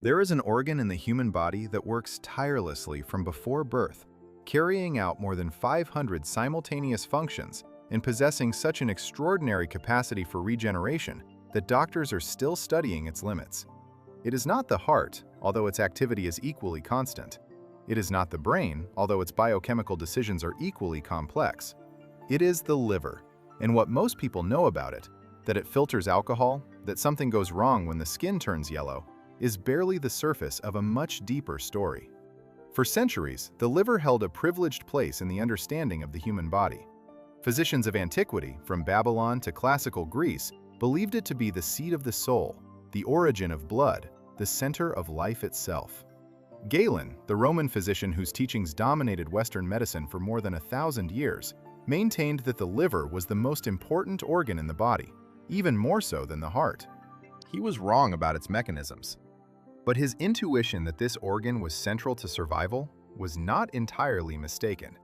There is an organ in the human body that works tirelessly from before birth, carrying out more than 500 simultaneous functions and possessing such an extraordinary capacity for regeneration that doctors are still studying its limits. It is not the heart, although its activity is equally constant. It is not the brain, although its biochemical decisions are equally complex. It is the liver, and what most people know about it, that it filters alcohol, that something goes wrong when the skin turns yellow, is barely the surface of a much deeper story. For centuries, the liver held a privileged place in the understanding of the human body. Physicians of antiquity, from Babylon to classical Greece, believed it to be the seat of the soul, the origin of blood, the center of life itself. Galen, the Roman physician whose teachings dominated Western medicine for more than 1,000 years, maintained that the liver was the most important organ in the body, even more so than the heart. He was wrong about its mechanisms, but his intuition that this organ was central to survival was not entirely mistaken.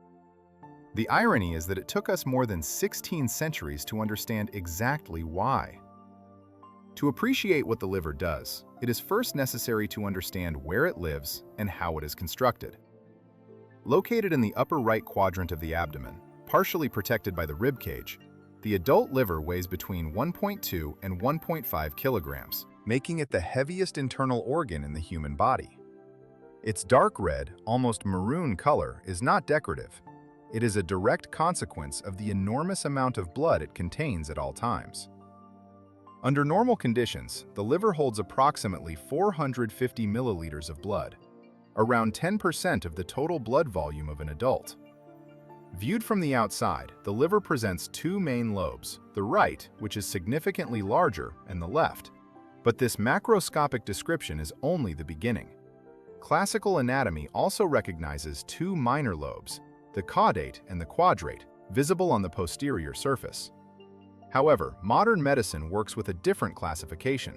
The irony is that it took us more than 16 centuries to understand exactly why. To appreciate what the liver does, it is first necessary to understand where it lives and how it is constructed. Located in the upper right quadrant of the abdomen, partially protected by the rib cage, the adult liver weighs between 1.2 and 1.5 kilograms, making it the heaviest internal organ in the human body. Its dark red, almost maroon color is not decorative. It is a direct consequence of the enormous amount of blood it contains at all times. Under normal conditions, the liver holds approximately 450 milliliters of blood, around 10% of the total blood volume of an adult. Viewed from the outside, the liver presents two main lobes, the right, which is significantly larger, and the left. But this macroscopic description is only the beginning. Classical anatomy also recognizes two minor lobes, the caudate and the quadrate, visible on the posterior surface. However, modern medicine works with a different classification.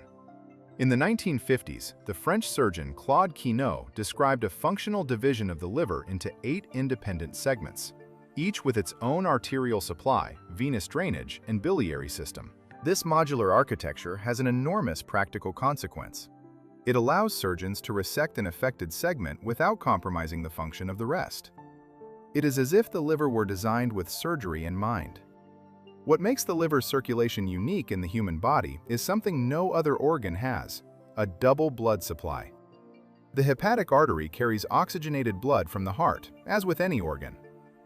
In the 1950s, the French surgeon Claude Quinault described a functional division of the liver into 8 independent segments, each with its own arterial supply, venous drainage, and biliary system. This modular architecture has an enormous practical consequence. It allows surgeons to resect an affected segment without compromising the function of the rest. It is as if the liver were designed with surgery in mind. What makes the liver's circulation unique in the human body is something no other organ has: a double blood supply. The hepatic artery carries oxygenated blood from the heart, as with any organ.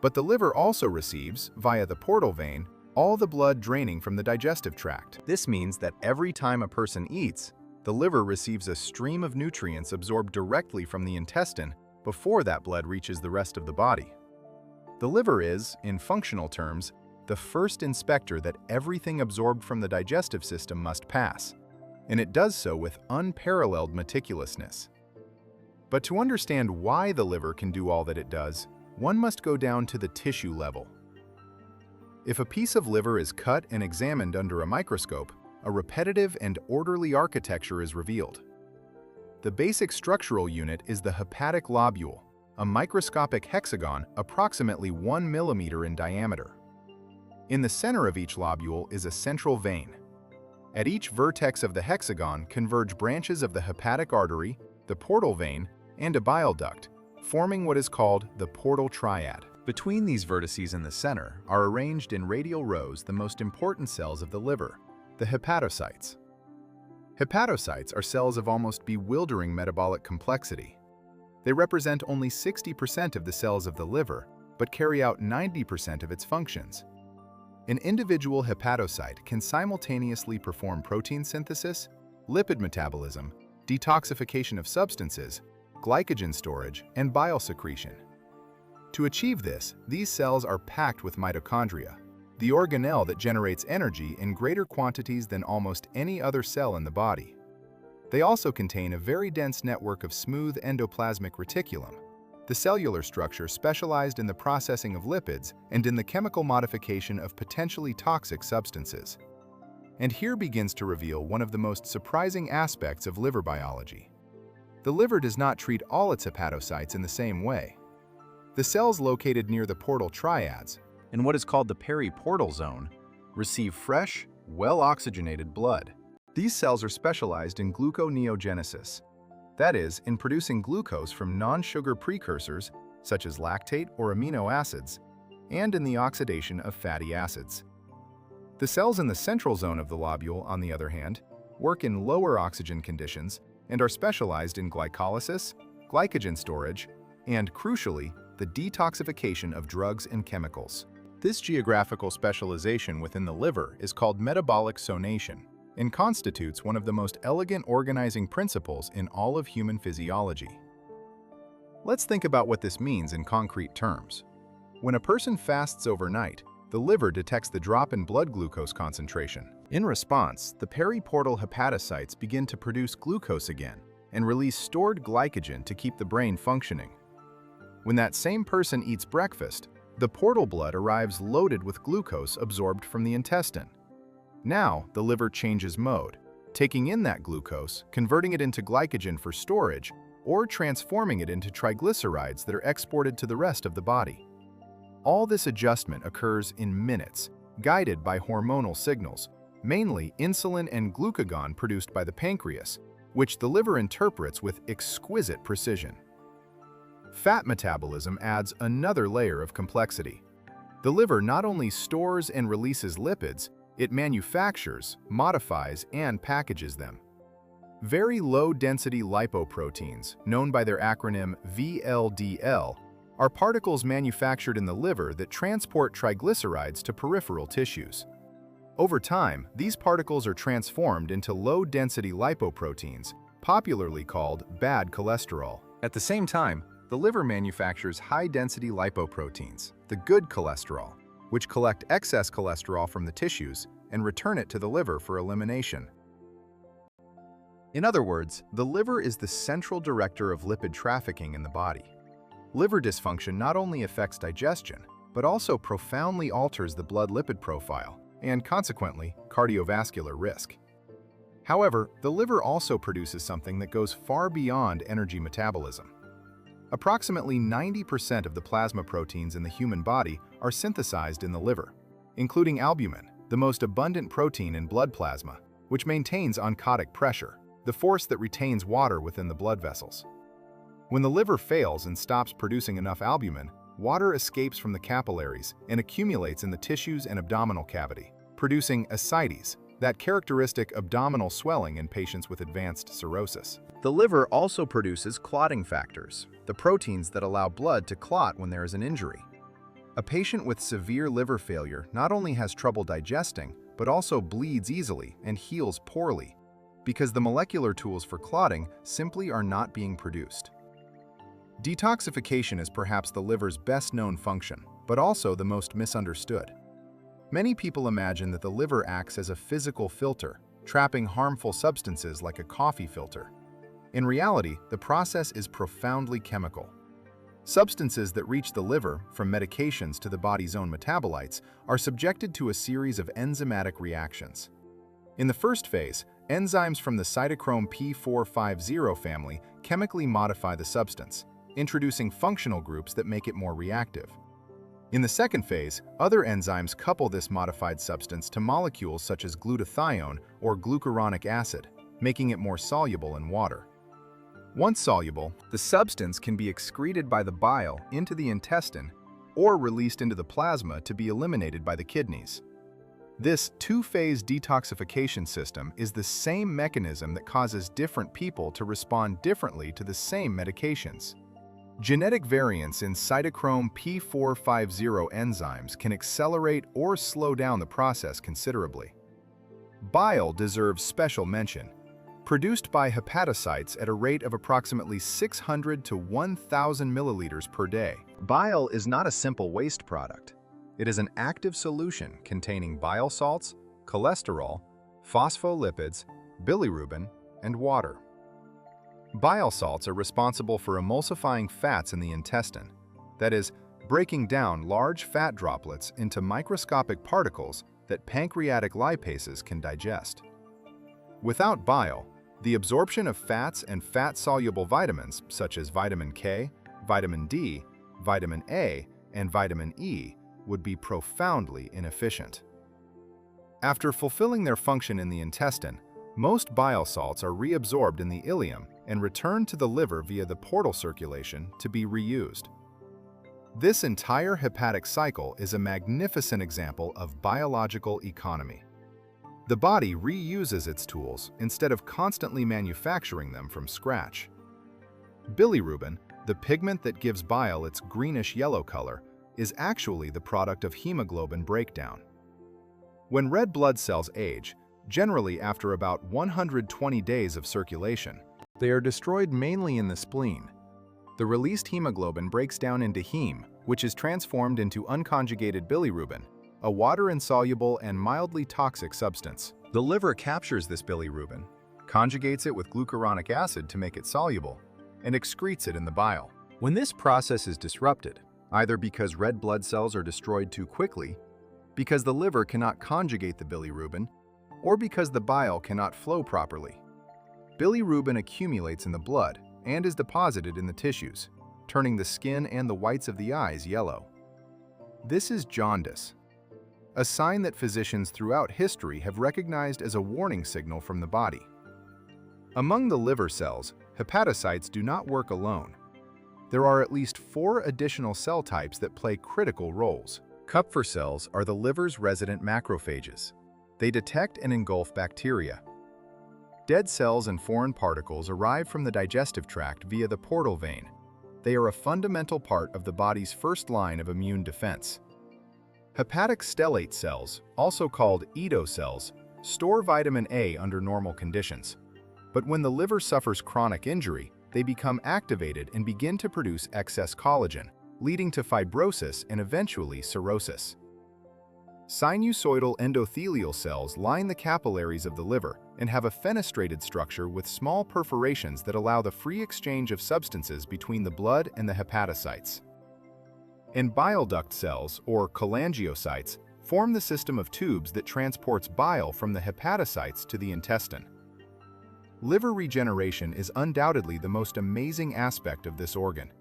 But the liver also receives, via the portal vein, all the blood draining from the digestive tract. This means that every time a person eats, the liver receives a stream of nutrients absorbed directly from the intestine before that blood reaches the rest of the body. The liver is, in functional terms, the first inspector that everything absorbed from the digestive system must pass, and it does so with unparalleled meticulousness. But to understand why the liver can do all that it does, one must go down to the tissue level. If a piece of liver is cut and examined under a microscope, a repetitive and orderly architecture is revealed. The basic structural unit is the hepatic lobule, a microscopic hexagon approximately 1 millimeter in diameter. In the center of each lobule is a central vein. At each vertex of the hexagon converge branches of the hepatic artery, the portal vein, and a bile duct, forming what is called the portal triad. Between these vertices in the center are arranged in radial rows the most important cells of the liver, the hepatocytes. Hepatocytes are cells of almost bewildering metabolic complexity. They represent only 60% of the cells of the liver, but carry out 90% of its functions. An individual hepatocyte can simultaneously perform protein synthesis, lipid metabolism, detoxification of substances, glycogen storage, and bile secretion. To achieve this, these cells are packed with mitochondria, the organelle that generates energy in greater quantities than almost any other cell in the body. They also contain a very dense network of smooth endoplasmic reticulum, the cellular structure specialized in the processing of lipids and in the chemical modification of potentially toxic substances. And here begins to reveal one of the most surprising aspects of liver biology. The liver does not treat all its hepatocytes in the same way. The cells located near the portal triads, in what is called the periportal zone, receive fresh, well-oxygenated blood. These cells are specialized in gluconeogenesis. That is, in producing glucose from non-sugar precursors, such as lactate or amino acids, and in the oxidation of fatty acids. The cells in the central zone of the lobule, on the other hand, work in lower oxygen conditions and are specialized in glycolysis, glycogen storage, and, crucially, the detoxification of drugs and chemicals. This geographical specialization within the liver is called metabolic zonation and constitutes one of the most elegant organizing principles in all of human physiology. Let's think about what this means in concrete terms. When a person fasts overnight, the liver detects the drop in blood glucose concentration. In response, the periportal hepatocytes begin to produce glucose again and release stored glycogen to keep the brain functioning. When that same person eats breakfast, the portal blood arrives loaded with glucose absorbed from the intestine. Now, the liver changes mode, taking in that glucose, converting it into glycogen for storage, or transforming it into triglycerides that are exported to the rest of the body. All this adjustment occurs in minutes, guided by hormonal signals, mainly insulin and glucagon produced by the pancreas, which the liver interprets with exquisite precision. Fat metabolism adds another layer of complexity. The liver not only stores and releases lipids, it manufactures, modifies, and packages them. Very low-density lipoproteins, known by their acronym VLDL, are particles manufactured in the liver that transport triglycerides to peripheral tissues. Over time, these particles are transformed into low-density lipoproteins, popularly called bad cholesterol. At the same time, the liver manufactures high-density lipoproteins, the good cholesterol, which collect excess cholesterol from the tissues and return it to the liver for elimination. In other words, the liver is the central director of lipid trafficking in the body. Liver dysfunction not only affects digestion, but also profoundly alters the blood lipid profile and, consequently, cardiovascular risk. However, the liver also produces something that goes far beyond energy metabolism. Approximately 90% of the plasma proteins in the human body are synthesized in the liver, including albumin, the most abundant protein in blood plasma, which maintains oncotic pressure, the force that retains water within the blood vessels. When the liver fails and stops producing enough albumin, water escapes from the capillaries and accumulates in the tissues and abdominal cavity, producing ascites, that characteristic abdominal swelling in patients with advanced cirrhosis. The liver also produces clotting factors, the proteins that allow blood to clot when there is an injury. A patient with severe liver failure not only has trouble digesting, but also bleeds easily and heals poorly, because the molecular tools for clotting simply are not being produced. Detoxification is perhaps the liver's best-known function, but also the most misunderstood. Many people imagine that the liver acts as a physical filter, trapping harmful substances like a coffee filter. In reality, the process is profoundly chemical. Substances that reach the liver, from medications to the body's own metabolites, are subjected to a series of enzymatic reactions. In the first phase, enzymes from the cytochrome P450 family chemically modify the substance, introducing functional groups that make it more reactive. In the second phase, other enzymes couple this modified substance to molecules such as glutathione or glucuronic acid, making it more soluble in water. Once soluble, the substance can be excreted by the bile into the intestine or released into the plasma to be eliminated by the kidneys. This two-phase detoxification system is the same mechanism that causes different people to respond differently to the same medications. Genetic variants in cytochrome P450 enzymes can accelerate or slow down the process considerably. Bile deserves special mention. Produced by hepatocytes at a rate of approximately 600 to 1,000 milliliters per day, bile is not a simple waste product. It is an active solution containing bile salts, cholesterol, phospholipids, bilirubin, and water. Bile salts are responsible for emulsifying fats in the intestine, that is, breaking down large fat droplets into microscopic particles that pancreatic lipases can digest. Without bile, the absorption of fats and fat-soluble vitamins such as vitamin K, vitamin D, vitamin A, and vitamin E would be profoundly inefficient. After fulfilling their function in the intestine, Most bile salts are reabsorbed in the ileum and returned to the liver via the portal circulation to be reused. This entire hepatic cycle is a magnificent example of biological economy. The body reuses its tools instead of constantly manufacturing them from scratch. Bilirubin, the pigment that gives bile its greenish-yellow color, is actually the product of hemoglobin breakdown. When red blood cells age, generally after about 120 days of circulation, they are destroyed mainly in the spleen. The released hemoglobin breaks down into heme, which is transformed into unconjugated bilirubin, a water-insoluble and mildly toxic substance. The liver captures this bilirubin, conjugates it with glucuronic acid to make it soluble, and excretes it in the bile. When this process is disrupted, either because red blood cells are destroyed too quickly, because the liver cannot conjugate the bilirubin, or because the bile cannot flow properly, bilirubin accumulates in the blood and is deposited in the tissues, turning the skin and the whites of the eyes yellow. This is jaundice, a sign that physicians throughout history have recognized as a warning signal from the body. Among the liver cells, hepatocytes do not work alone. There are at least 4 additional cell types that play critical roles. Kupffer cells are the liver's resident macrophages. They detect and engulf bacteria. Dead cells and foreign particles arrive from the digestive tract via the portal vein. They are a fundamental part of the body's first line of immune defense. Hepatic stellate cells, also called Edo cells, store vitamin A under normal conditions. But when the liver suffers chronic injury, they become activated and begin to produce excess collagen, leading to fibrosis and eventually cirrhosis. Sinusoidal endothelial cells line the capillaries of the liver and have a fenestrated structure with small perforations that allow the free exchange of substances between the blood and the hepatocytes. And bile duct cells, or cholangiocytes, form the system of tubes that transports bile from the hepatocytes to the intestine. Liver regeneration is undoubtedly the most amazing aspect of this organ.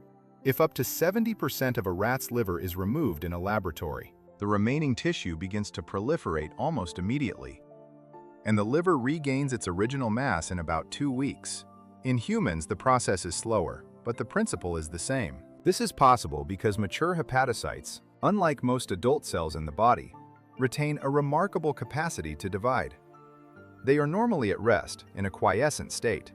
If up to 70% of a rat's liver is removed in a laboratory, the remaining tissue begins to proliferate almost immediately, and the liver regains its original mass in about 2 weeks. In humans, the process is slower, but the principle is the same. This is possible because mature hepatocytes, unlike most adult cells in the body, retain a remarkable capacity to divide. They are normally at rest, in a quiescent state.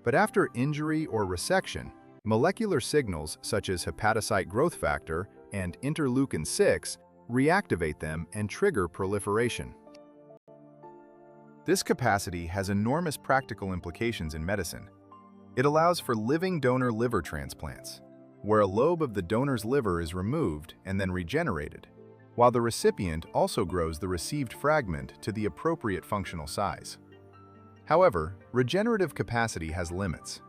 But after injury or resection, molecular signals such as hepatocyte growth factor and interleukin-6 reactivate them and trigger proliferation. This capacity has enormous practical implications in medicine. It allows for living donor liver transplants, where a lobe of the donor's liver is removed and then regenerated, while the recipient also grows the received fragment to the appropriate functional size. However, regenerative capacity has limits.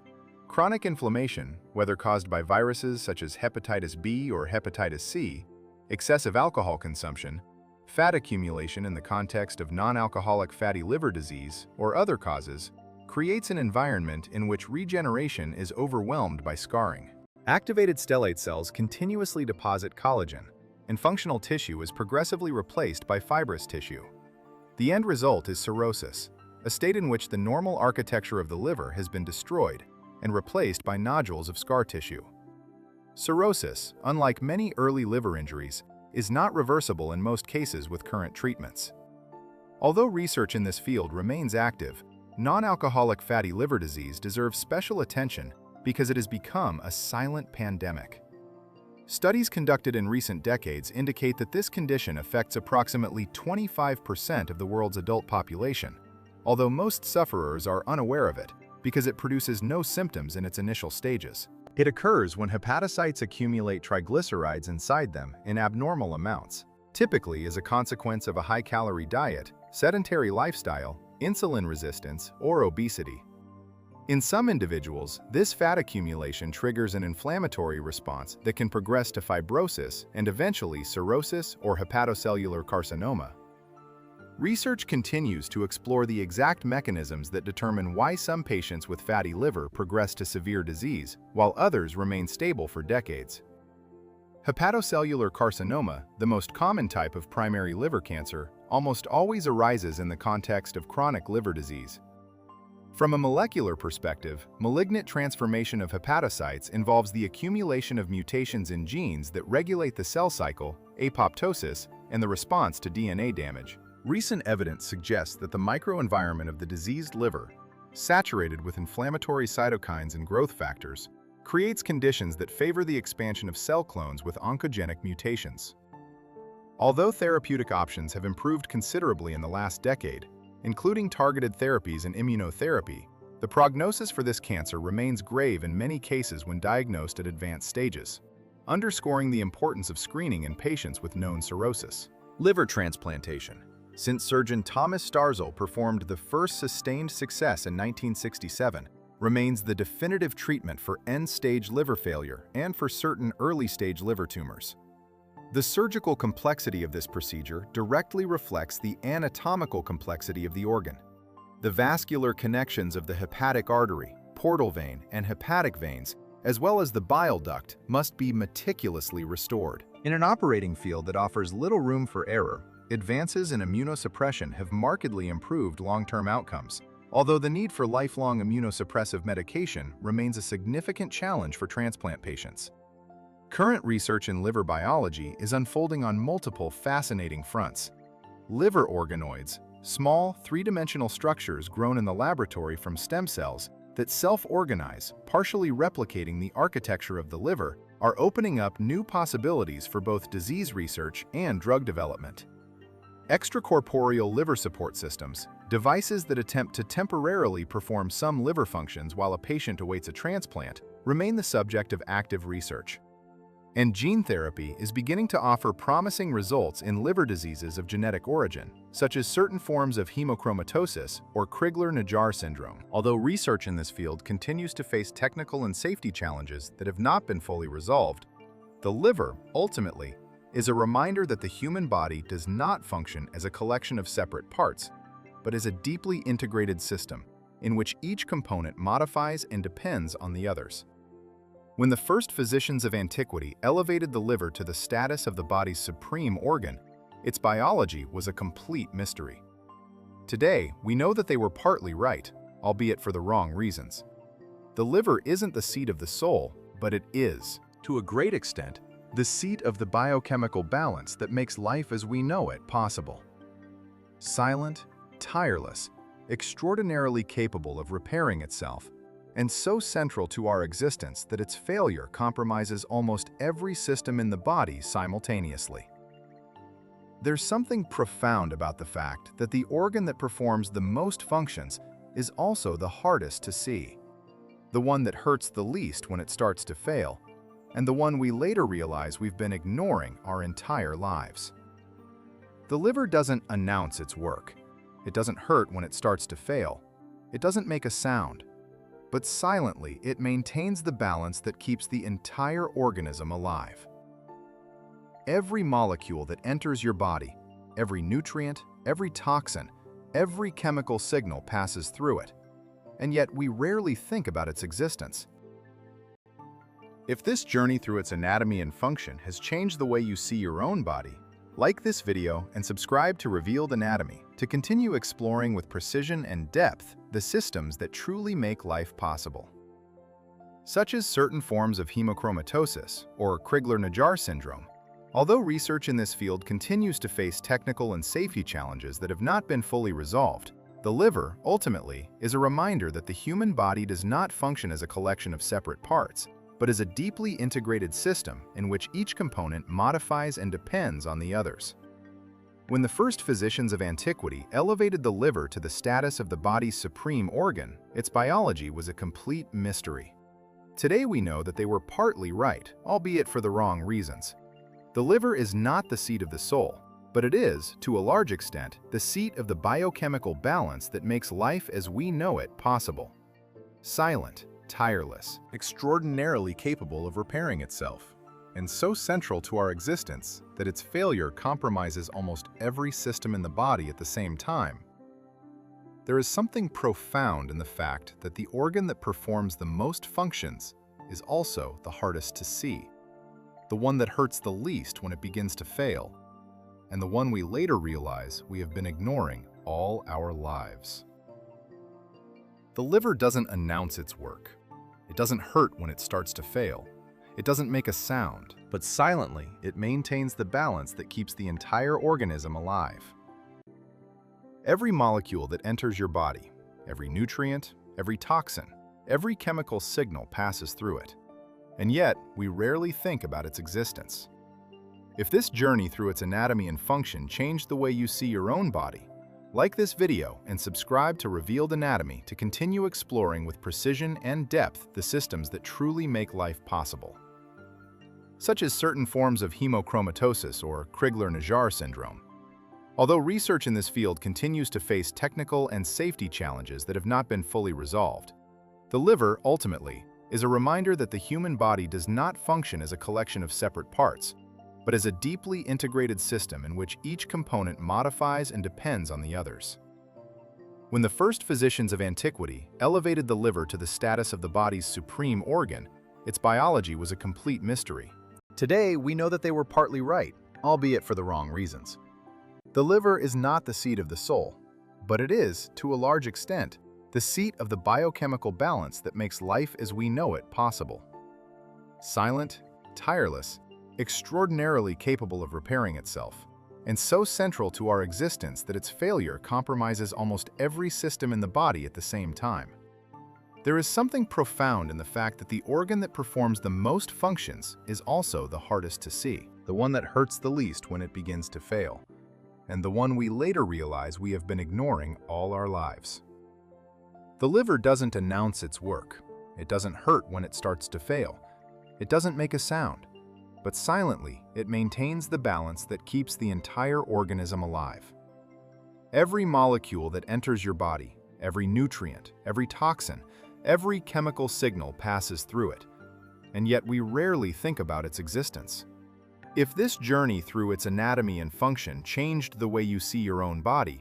Chronic inflammation, whether caused by viruses such as hepatitis B or hepatitis C, excessive alcohol consumption, fat accumulation in the context of non-alcoholic fatty liver disease, or other causes, creates an environment in which regeneration is overwhelmed by scarring. Activated stellate cells continuously deposit collagen, and functional tissue is progressively replaced by fibrous tissue. The end result is cirrhosis, a state in which the normal architecture of the liver has been destroyed and replaced by nodules of scar tissue. Cirrhosis, unlike many early liver injuries, is not reversible in most cases with current treatments. Although research in this field remains active, non-alcoholic fatty liver disease deserves special attention because it has become a silent pandemic. Studies conducted in recent decades indicate that this condition affects approximately 25% of the world's adult population, although most sufferers are unaware of it because it produces no symptoms in its initial stages. It occurs when hepatocytes accumulate triglycerides inside them in abnormal amounts, typically as a consequence of a high-calorie diet, sedentary lifestyle, insulin resistance, or obesity. In some individuals, this fat accumulation triggers an inflammatory response that can progress to fibrosis and eventually cirrhosis or hepatocellular carcinoma. Research continues to explore the exact mechanisms that determine why some patients with fatty liver progress to severe disease, while others remain stable for decades. Hepatocellular carcinoma, the most common type of primary liver cancer, almost always arises in the context of chronic liver disease. From a molecular perspective, malignant transformation of hepatocytes involves the accumulation of mutations in genes that regulate the cell cycle, apoptosis, and the response to DNA damage. Recent evidence suggests that the microenvironment of the diseased liver, saturated with inflammatory cytokines and growth factors, creates conditions that favor the expansion of cell clones with oncogenic mutations. Although therapeutic options have improved considerably in the last decade, including targeted therapies and immunotherapy, the prognosis for this cancer remains grave in many cases when diagnosed at advanced stages, underscoring the importance of screening in patients with known cirrhosis. Liver transplantation. Since surgeon Thomas Starzl performed the first sustained success in 1967, remains the definitive treatment for end-stage liver failure and for certain early-stage liver tumors. The surgical complexity of this procedure directly reflects the anatomical complexity of the organ. The vascular connections of the hepatic artery, portal vein, and hepatic veins, as well as the bile duct, must be meticulously restored. In an operating field that offers little room for error, advances in immunosuppression have markedly improved long-term outcomes, although the need for lifelong immunosuppressive medication remains a significant challenge for transplant patients. Current research in liver biology is unfolding on multiple fascinating fronts. Liver organoids, small, three-dimensional structures grown in the laboratory from stem cells that self-organize, partially replicating the architecture of the liver, are opening up new possibilities for both disease research and drug development. Extracorporeal liver support systems, devices that attempt to temporarily perform some liver functions while a patient awaits a transplant, remain the subject of active research. And gene therapy is beginning to offer promising results in liver diseases of genetic origin, such as certain forms of hemochromatosis or Crigler-Najjar syndrome. Although research in this field continues to face technical and safety challenges that have not been fully resolved, the liver, ultimately, is a reminder that the human body does not function as a collection of separate parts, but as a deeply integrated system in which each component modifies and depends on the others. When the first physicians of antiquity elevated the liver to the status of the body's supreme organ, its biology was a complete mystery. Today, we know that they were partly right, albeit for the wrong reasons. The liver isn't the seat of the soul, but it is, to a great extent, the seat of the biochemical balance that makes life as we know it possible. Silent, tireless, extraordinarily capable of repairing itself, and so central to our existence that its failure compromises almost every system in the body simultaneously. There's something profound about the fact that the organ that performs the most functions is also the hardest to see, the one that hurts the least when it starts to fail, and the one we later realize we've been ignoring our entire lives. The liver doesn't announce its work. It doesn't hurt when it starts to fail. It doesn't make a sound. But silently, it maintains the balance that keeps the entire organism alive. Every molecule that enters your body, every nutrient, every toxin, every chemical signal passes through it, and yet we rarely think about its existence. If this journey through its anatomy and function has changed the way you see your own body, like this video and subscribe to Revealed Anatomy to continue exploring with precision and depth the systems that truly make life possible. Such as certain forms of hemochromatosis, or Crigler-Najjar syndrome. Although research in this field continues to face technical and safety challenges that have not been fully resolved, the liver, ultimately, is a reminder that the human body does not function as a collection of separate parts, but as a deeply integrated system in which each component modifies and depends on the others. When the first physicians of antiquity elevated the liver to the status of the body's supreme organ, its biology was a complete mystery. Today we know that they were partly right, albeit for the wrong reasons. The liver is not the seat of the soul, but it is, to a large extent, the seat of the biochemical balance that makes life as we know it possible. Silent, tireless, extraordinarily capable of repairing itself, and so central to our existence that its failure compromises almost every system in the body at the same time. There is something profound in the fact that the organ that performs the most functions is also the hardest to see, the one that hurts the least when it begins to fail, and the one we later realize we have been ignoring all our lives. The liver doesn't announce its work. It doesn't hurt when it starts to fail. It doesn't make a sound, but silently, it maintains the balance that keeps the entire organism alive. Every molecule that enters your body, every nutrient, every toxin, every chemical signal passes through it. And yet, we rarely think about its existence. If this journey through its anatomy and function changed the way you see your own body, like this video and subscribe to Revealed Anatomy to continue exploring with precision and depth the systems that truly make life possible. Such as certain forms of hemochromatosis or Crigler-Najjar syndrome. Although research in this field continues to face technical and safety challenges that have not been fully resolved, the liver, ultimately, is a reminder that the human body does not function as a collection of separate parts, but as a deeply integrated system in which each component modifies and depends on the others. When the first physicians of antiquity elevated the liver to the status of the body's supreme organ, its biology was a complete mystery. Today, we know that they were partly right, albeit for the wrong reasons. The liver is not the seat of the soul, but it is, to a large extent, the seat of the biochemical balance that makes life as we know it possible. Silent, tireless, extraordinarily capable of repairing itself, and so central to our existence that its failure compromises almost every system in the body at the same time. There is something profound in the fact that the organ that performs the most functions is also the hardest to see, the one that hurts the least when it begins to fail, and the one we later realize we have been ignoring all our lives. The liver doesn't announce its work. It doesn't hurt when it starts to fail. It doesn't make a sound. But silently, it maintains the balance that keeps the entire organism alive. Every molecule that enters your body, every nutrient, every toxin, every chemical signal passes through it, and yet we rarely think about its existence. If this journey through its anatomy and function changed the way you see your own body,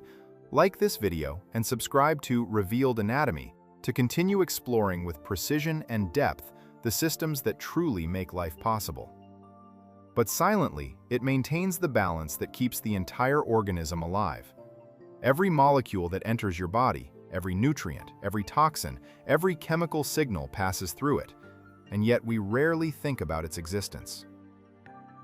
like this video and subscribe to Revealed Anatomy to continue exploring with precision and depth the systems that truly make life possible. But silently, it maintains the balance that keeps the entire organism alive. Every molecule that enters your body, every nutrient, every toxin, every chemical signal passes through it, and yet we rarely think about its existence.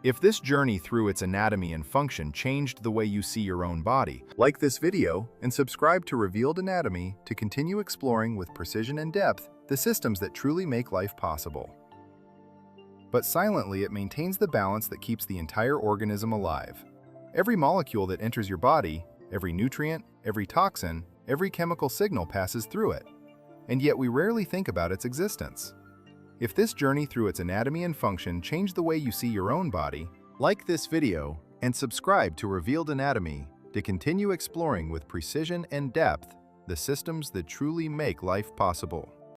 If this journey through its anatomy and function changed the way you see your own body, like this video and subscribe to Revealed Anatomy to continue exploring with precision and depth the systems that truly make life possible. But silently, it maintains the balance that keeps the entire organism alive. Every molecule that enters your body, every nutrient, every toxin, every chemical signal passes through it, and yet we rarely think about its existence. If this journey through its anatomy and function changed the way you see your own body, like this video and subscribe to Revealed Anatomy to continue exploring with precision and depth the systems that truly make life possible.